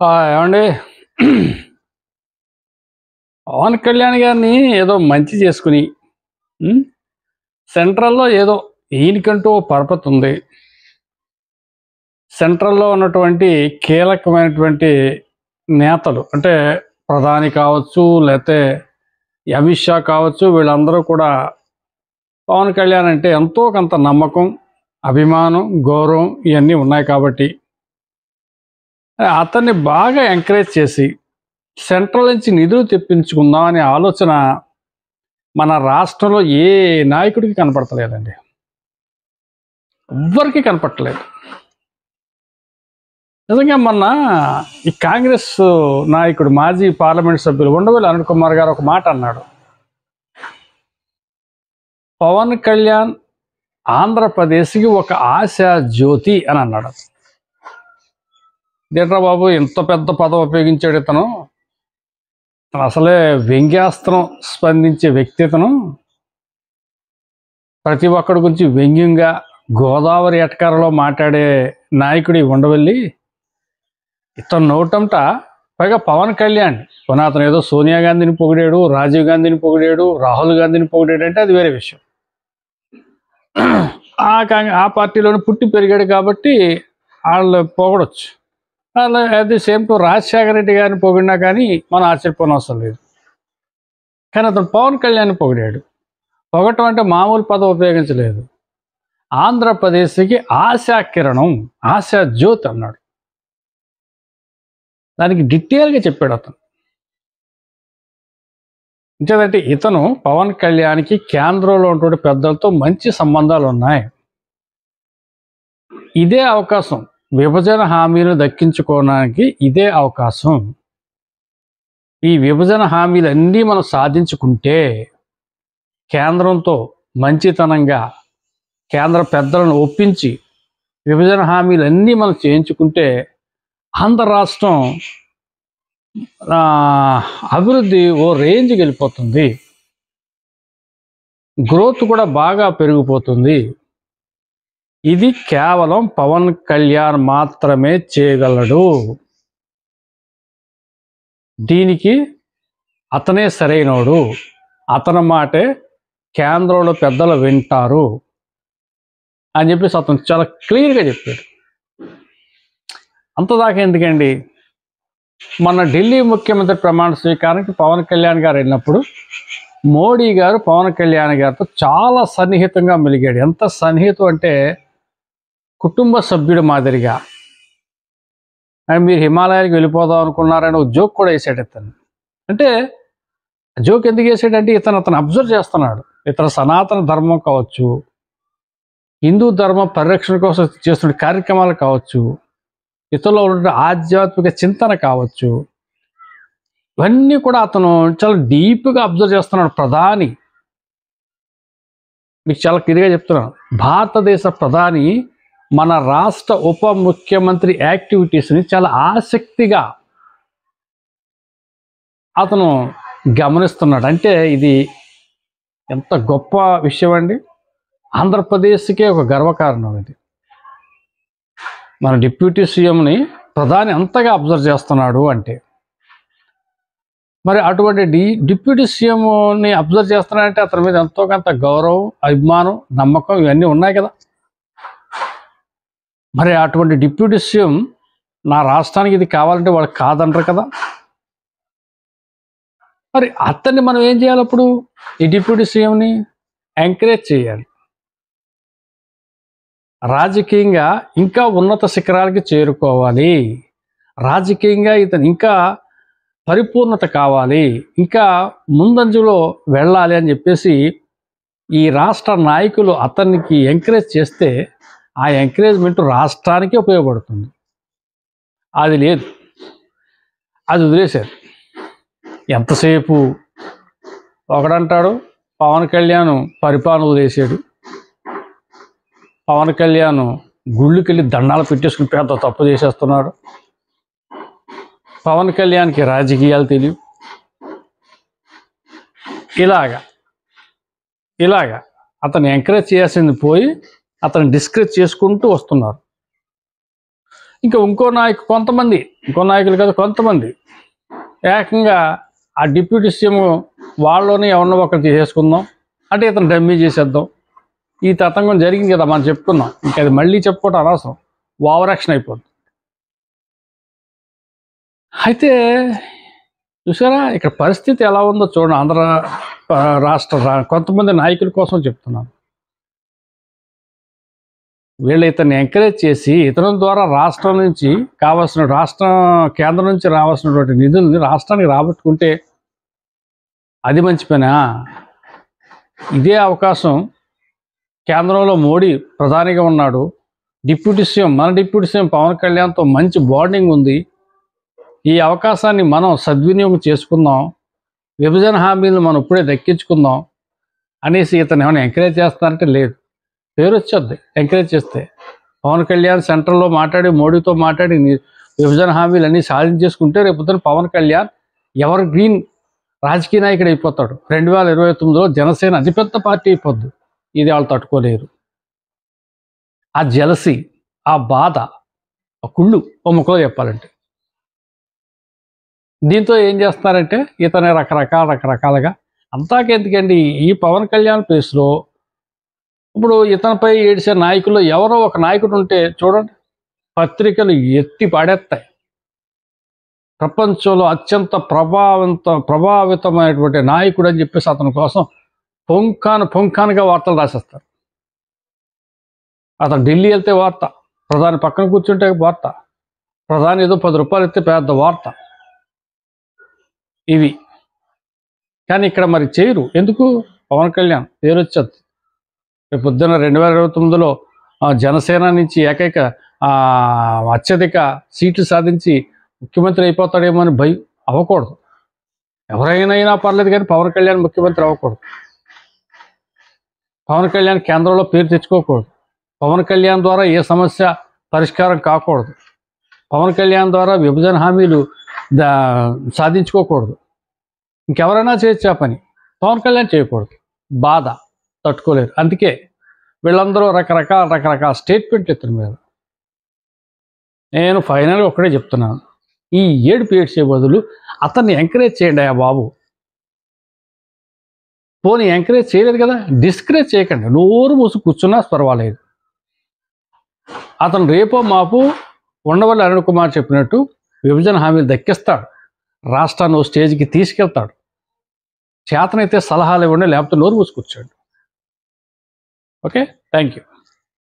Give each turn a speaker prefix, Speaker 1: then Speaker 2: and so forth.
Speaker 1: ఏమండి పవన్ కళ్యాణ్ గారిని ఏదో మంచి చేసుకుని ఉమ్, సెంట్రల్లో ఏదో ఈయనకంటూ ఓ పరపతి ఉంది. సెంట్రల్లో ఉన్నటువంటి కీలకమైనటువంటి నేతలు అంటే ప్రధాని కావచ్చు, లేకపోతే అమిత్ షా కావచ్చు, వీళ్ళందరూ కూడా పవన్ కళ్యాణ్ అంటే ఎంతో కొంత నమ్మకం, అభిమానం, గౌరవం ఇవన్నీ ఉన్నాయి కాబట్టి అతన్ని బాగా ఎంకరేజ్ చేసి సెంట్రల్ నుంచి నిధులు తెప్పించుకుందాం అనే ఆలోచన మన రాష్ట్రంలో ఏ నాయకుడికి కనపడతలేదండి. ఎవ్వరికీ కనపడలేదు. నిజంగా మొన్న ఈ కాంగ్రెస్ నాయకుడు మాజీ పార్లమెంట్ సభ్యులు ఉండవల్లి అరుణ్ కుమార్ గారు ఒక మాట అన్నాడు. పవన్ కళ్యాణ్ ఆంధ్రప్రదేశ్కి ఒక ఆశా జ్యోతి అని అన్నాడు. దేట్రా బాబు, ఇంత పెద్ద పదం ఉపయోగించాడు ఇతను. అసలే వ్యంగ్యాస్త్రం స్పందించే వ్యక్తి ఇతను. ప్రతి ఒక్కడి గురించి వ్యంగ్యంగా గోదావరి ఎటకారలో మాట్లాడే నాయకుడి ఉండవల్లి. ఇతను నోటంట పైగా పవన్ కళ్యాణ్ కొన అతను ఏదో సోనియా గాంధీని పొగిడాడు, రాజీవ్ గాంధీని పొగిడాడు, రాహుల్ గాంధీని పొగిడాడు అంటే అది వేరే విషయం. ఆ పార్టీలోనే పుట్టి పెరిగాడు కాబట్టి వాళ్ళు పొగడొచ్చు. అలా at the same to Rajasekhara Reddy గారిని పొగిడినా కానీ మనం ఆశ్చర్యపోయిన అవసరం లేదు. కానీ అతను పవన్ కళ్యాణ్ పొగిడాడు. పొగటం అంటే మామూలు పదం ఉపయోగించలేదు. ఆంధ్రప్రదేశ్కి ఆశా కిరణం, ఆశా జ్యోతి అన్నాడు. దానికి డీటెయిల్గా చెప్పాడు అతను. ఇంకేదంటే ఇతను పవన్ కళ్యాణ్కి కేంద్రంలో ఉన్నటువంటి పెద్దలతో మంచి సంబంధాలు ఉన్నాయి. ఇదే అవకాశం, విభజన హామీలు దక్కించుకోవడానికి ఇదే అవకాశం. ఈ విభజన హామీలన్నీ మనం సాధించుకుంటే కేంద్రంతో మంచితనంగా కేంద్ర పెద్దలను ఒప్పించి విభజన హామీలన్నీ మనం చేయించుకుంటే ఆంధ్ర రాష్ట్రం అభివృద్ధి ఓ రేంజ్కి వెళ్ళిపోతుంది, గ్రోత్ కూడా బాగా పెరిగిపోతుంది. ఇది కేవలం పవన్ కళ్యాణ్ మాత్రమే చేయగలడు. దీనికి అతనే సరైనోడు, అతని మాటే కేంద్రంలో పెద్దలు వింటారు అని చెప్పేసి అతను చాలా క్లియర్గా చెప్పాడు. అంతదాకా ఎందుకండి, మొన్న ఢిల్లీ ముఖ్యమంత్రి ప్రమాణ స్వీకారానికి పవన్ కళ్యాణ్ గారు వెళ్ళినప్పుడు మోడీ గారు పవన్ కళ్యాణ్ గారితో చాలా సన్నిహితంగా మెలిగాడు. ఎంత సన్నిహితం అంటే కుటుంబ సభ్యుడు మాదిరిగా. అండ్ మీరు హిమాలయానికి వెళ్ళిపోదాం అనుకున్నారని ఒక జోక్ కూడా వేసాడు ఇతను. అంటే జోక్ ఎందుకు వేసాడంటే అతను అబ్జర్వ్ చేస్తున్నాడు. ఇతర సనాతన ధర్మం కావచ్చు, హిందూ ధర్మ పరిరక్షణ కోసం చేస్తున్న కార్యక్రమాలు కావచ్చు, ఇతరులో ఉన్న ఆధ్యాత్మిక చింతన కావచ్చు, ఇవన్నీ కూడా అతను చాలా డీప్గా అబ్జర్వ్ చేస్తున్నాడు. ప్రధాని, మీకు చాలా క్లియర్గా చెప్తున్నాను, భారతదేశ ప్రధాని మన రాష్ట్ర ఉప ముఖ్యమంత్రి యాక్టివిటీస్ని చాలా ఆసక్తిగా అతను గమనిస్తున్నాడు. అంటే ఇది ఎంత గొప్ప విషయం అండి. ఆంధ్రప్రదేశ్కే ఒక గర్వకారణం ఇది. మన డిప్యూటీ సీఎంని ప్రధాని అంతగా అబ్జర్వ్ చేస్తున్నాడు అంటే మరి అటువంటి డిప్యూటీ సీఎంని అబ్జర్వ్ చేస్తున్నాడంటే అతని మీద ఎంతో కొంత గౌరవం, అభిమానం, నమ్మకం ఇవన్నీ ఉన్నాయి కదా. మరి అటువంటి డిప్యూటీ సీఎం నా రాష్ట్రానికి ఇది కావాలంటే వాళ్ళు కాదంటారు కదా. మరి అతన్ని మనం ఏం చేయాలి? అప్పుడు ఈ డిప్యూటీ సీఎంని ఎంకరేజ్ చేయాలి. రాజకీయంగా ఇంకా ఉన్నత శిఖరాలకి చేరుకోవాలి, రాజకీయంగా ఇతను ఇంకా పరిపూర్ణత కావాలి, ఇంకా ముందంజలో వెళ్ళాలి అని చెప్పేసి ఈ రాష్ట్ర నాయకులు అతనికి ఎంకరేజ్ చేస్తే ఆ ఎంకరేజ్మెంట్ రాష్ట్రానికి ఉపయోగపడుతుంది. అది లేదు, అది వదిలేశారు. ఎంతసేపు ఒకడంటాడు పవన్ కళ్యాణ్ పరిపాలన వదిలేసాడు, పవన్ కళ్యాణ్ గుళ్ళుకెళ్ళి దండాలు పెట్టేసుకుని పెద్ద తప్పు చేసేస్తున్నాడు, పవన్ కళ్యాణ్కి రాజకీయాలు తెలియవు, ఇలాగా అతను ఎంకరేజ్ చేయాల్సింది పోయి అతను డిస్కరేజ్ చేసుకుంటూ వస్తున్నారు. ఇంకా ఇంకో నాయకులు కదా కొంతమంది ఏకంగా ఆ డిప్యూటీ సీఎం వాళ్ళలోనే ఎవరినో ఒకరు తీసేసుకుందాం అంటే ఇతను డమ్మీ చేసేద్దాం. ఈ తతంగం జరిగింది కదా, మనం చెప్పుకున్నాం. ఇంకా అది మళ్ళీ చెప్పుకోవటం అనవసరం, ఓవర్ యాక్షన్ అయిపోద్ది. అయితే చూసారా ఇక్కడ పరిస్థితి ఎలా ఉందో చూడండి. ఆంధ్ర రాష్ట్ర కొంతమంది నాయకుల కోసం చెప్తున్నాను. వీళ్ళు ఇతన్ని ఎంకరేజ్ చేసి ఇతరుల ద్వారా రాష్ట్రం నుంచి కేంద్రం నుంచి రావాల్సినటువంటి నిధుల్ని రాష్ట్రానికి రాబట్టుకుంటే అది మంచి పనా? ఇదే అవకాశం కేంద్రంలో మోడీ ప్రధానిగా ఉన్నాడు. మన డిప్యూటీ సీఎం పవన్ కళ్యాణ్తో మంచి బాండింగ్ ఉంది. ఈ అవకాశాన్ని మనం సద్వినియోగం చేసుకుందాం, విభజన హామీలను మనం ఇప్పుడే దక్కించుకుందాం అనేసి ఇతను ఏమైనా ఎంకరేజ్ చేస్తానంటే లేదు. పేరు వచ్చేద్ది ఎంకరేజ్ చేస్తే. పవన్ కళ్యాణ్ సెంట్రల్లో మాట్లాడి మోడీతో మాట్లాడి విభజన హామీలన్నీ సాధించేసుకుంటే రేపొద్దున పవన్ కళ్యాణ్ ఎవర్ గ్రీన్ రాజకీయ నాయకుడు అయిపోతాడు. 2029లో జనసేన అతిపెద్ద పార్టీ అయిపోద్ది. ఇది వాళ్ళు తట్టుకోలేరు. ఆ జలసి, ఆ బాధ, ఆ కుళ్ళు ఓ ముక్కలో చెప్పాలంటే. దీంతో ఏం చేస్తారంటే ఇతని రకరకాలుగా అంతాకెందుకండి ఈ పవన్ కళ్యాణ్ ప్లేస్లో ఇప్పుడు ఇతనిపై ఏడిసే నాయకుల్లో ఎవరో ఒక నాయకుడు ఉంటే చూడండి, పత్రికలు ఎత్తి పాడేస్తాయి. ప్రపంచంలో అత్యంత ప్రభావితమైనటువంటి నాయకుడు అని చెప్పేసి అతని కోసం పొంకానుగా వార్తలు రాసేస్తారు. అతను ఢిల్లీ వెళ్తే వార్త, ప్రధాని పక్కన కూర్చుంటే వార్త, ప్రధాని ఏదో 10 రూపాయలు ఇస్తే పెద్ద వార్త. ఇవి కానీ ఇక్కడ మరి చేయరు. ఎందుకు? పవన్ కళ్యాణ్ పేరు వచ్చేది. రేపు పొద్దున్న 2029లో జనసేన నుంచి ఏకైక అత్యధిక సీట్లు సాధించి ముఖ్యమంత్రి అయిపోతాడేమో అని భయం. అవ్వకూడదు. ఎవరైనా పర్లేదు కానీ పవన్ కళ్యాణ్ ముఖ్యమంత్రి అవ్వకూడదు. పవన్ కళ్యాణ్ కేంద్రంలో పేరు తెచ్చుకోకూడదు. పవన్ కళ్యాణ్ ద్వారా ఏ సమస్య పరిష్కారం కాకూడదు. పవన్ కళ్యాణ్ ద్వారా విభజన హామీలు సాధించుకోకూడదు. ఇంకెవరైనా చేయొచ్చు ఆ పని, పవన్ కళ్యాణ్ చేయకూడదు. బాధ తట్టుకోలేరు. అందుకే వీళ్ళందరూ రకరకాల స్టేట్మెంట్లు ఇతని మీద. నేను ఫైనల్గా ఒకటే చెప్తున్నాను, ఈ ఏడుపు ఏడ్చే బదులు అతన్ని ఎంకరేజ్ చేయండి అయ్యా బాబు. పోనీ ఎంకరేజ్ చేయలేదు కదా, డిస్కరేజ్ చేయకండి. నోరు మూసి కూర్చున్నా పర్వాలేదు. అతను రేపో మాపు ఉండవల్లి అరుణ్ కుమార్ చెప్పినట్టు విభజన హామీలు దక్కిస్తాడు, రాష్ట్రాన్ని స్టేజ్కి తీసుకెళ్తాడు. చేతనైతే సలహాలు ఇవ్వండి, లేకపోతే నోరు మూసి కూర్చోండి. Okay, thank you.